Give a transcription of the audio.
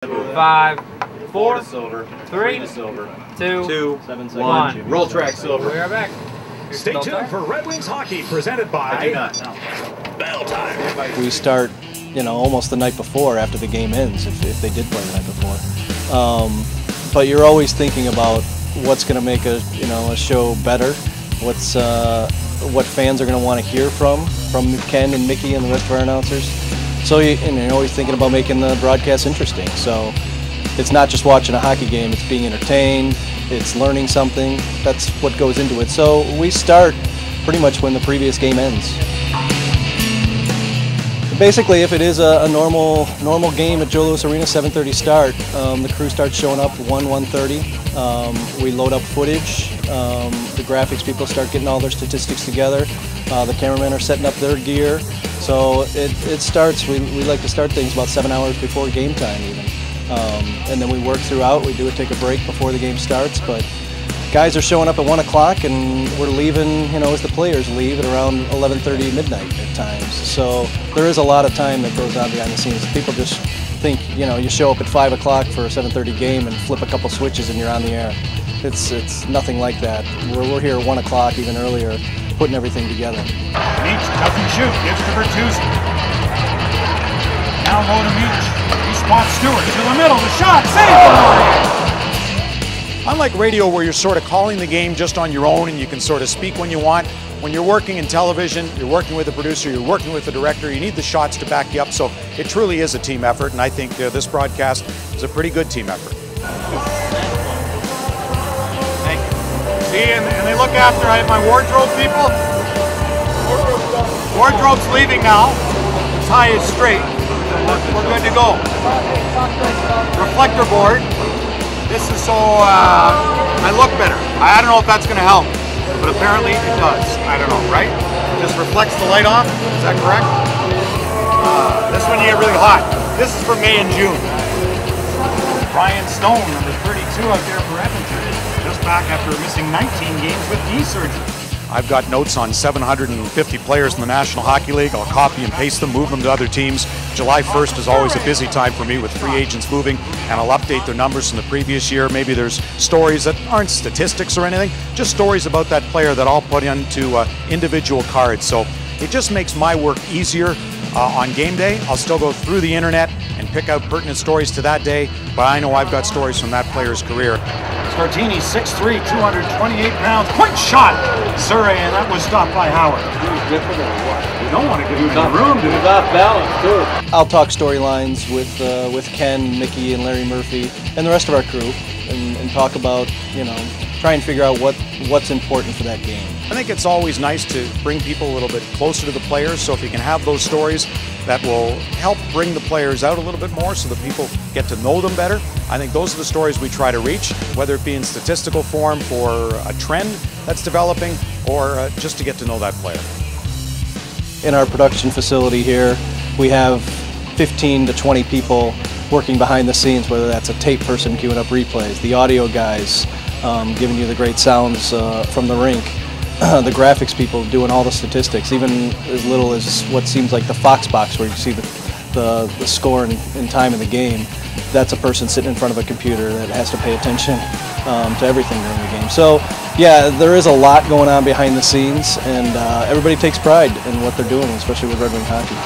5, 4, silver, 3, silver, 2, 1. Roll track silver. We are back. Stay tuned for Red Wings hockey presented by Bell Time. We start, almost the night before after the game ends, if they did play the night before. But you're always thinking about what's going to make a show better. What fans are going to want to hear from Ken and Mickey and the rest of our announcers. So you're always thinking about making the broadcast interesting. So it's not just watching a hockey game, it's being entertained, it's learning something. That's what goes into it. So we start pretty much when the previous game ends. Basically, if it is a normal game at Joe Louis Arena, 7:30 start, the crew starts showing up 1:30. We load up footage. The graphics people start getting all their statistics together. The cameramen are setting up their gear. So it starts, we like to start things about 7 hours before game time even. And then we work throughout. We do take a break before the game starts, but guys are showing up at 1 o'clock and we're leaving, as the players leave at around 11:30 midnight at times. So there is a lot of time that goes on behind the scenes. People just think, you show up at 5 o'clock for a 7:30 game and flip a couple switches and you're on the air. It's nothing like that. We're here at 1 o'clock, even earlier, putting everything together. Meach doesn't shoot, gives to Bertuzzi. Now low to Meach. He spots Stewart to the middle, the shot, save! Unlike radio where you're sort of calling the game just on your own and you can sort of speak when you want, when you're working in television, you're working with a producer, you're working with a director, you need the shots to back you up, so it truly is a team effort, and I think this broadcast is a pretty good team effort. Thank you. See, and they look after, I have my wardrobe people. Wardrobe's leaving now. The tie is straight. We're good to go. Reflector board. This is so I look better. I don't know if that's going to help, but apparently it does. I don't know, right? It just reflects the light off. Is that correct? This one you get really hot. This is for May and June. Brian Stone, number 32 out there for Edmonton, just back after missing 19 games with knee surgery. I've got notes on 750 players in the National Hockey League. I'll copy and paste them, move them to other teams. July 1st is always a busy time for me with free agents moving, and I'll update their numbers from the previous year. Maybe there's stories that aren't statistics or anything, just stories about that player that I'll put into individual cards. So it just makes my work easier on game day. I'll still go through the internet and pick out pertinent stories to that day, but I know I've got stories from that player's career. Scartini, 6'3", 228 pounds, quick shot! Surrey, and that was stopped by Howard. You don't want to give him any room, do you? He's off balance, too. I'll talk storylines with Ken, Mickey, and Larry Murphy, and the rest of our crew, and talk about, try and figure out what's important for that game. I think it's always nice to bring people a little bit closer to the players, so if you can have those stories that will help bring the players out a little bit more so that people get to know them better. I think those are the stories we try to reach, whether it be in statistical form for a trend that's developing or just to get to know that player. In our production facility here, we have 15 to 20 people working behind the scenes, whether that's a tape person queuing up replays, the audio guys giving you the great sounds from the rink, the graphics people doing all the statistics, even as little as what seems like the Fox box where you see the score and time of the game. That's a person sitting in front of a computer that has to pay attention to everything during the game. So yeah, there is a lot going on behind the scenes, and everybody takes pride in what they're doing, especially with Red Wing hockey.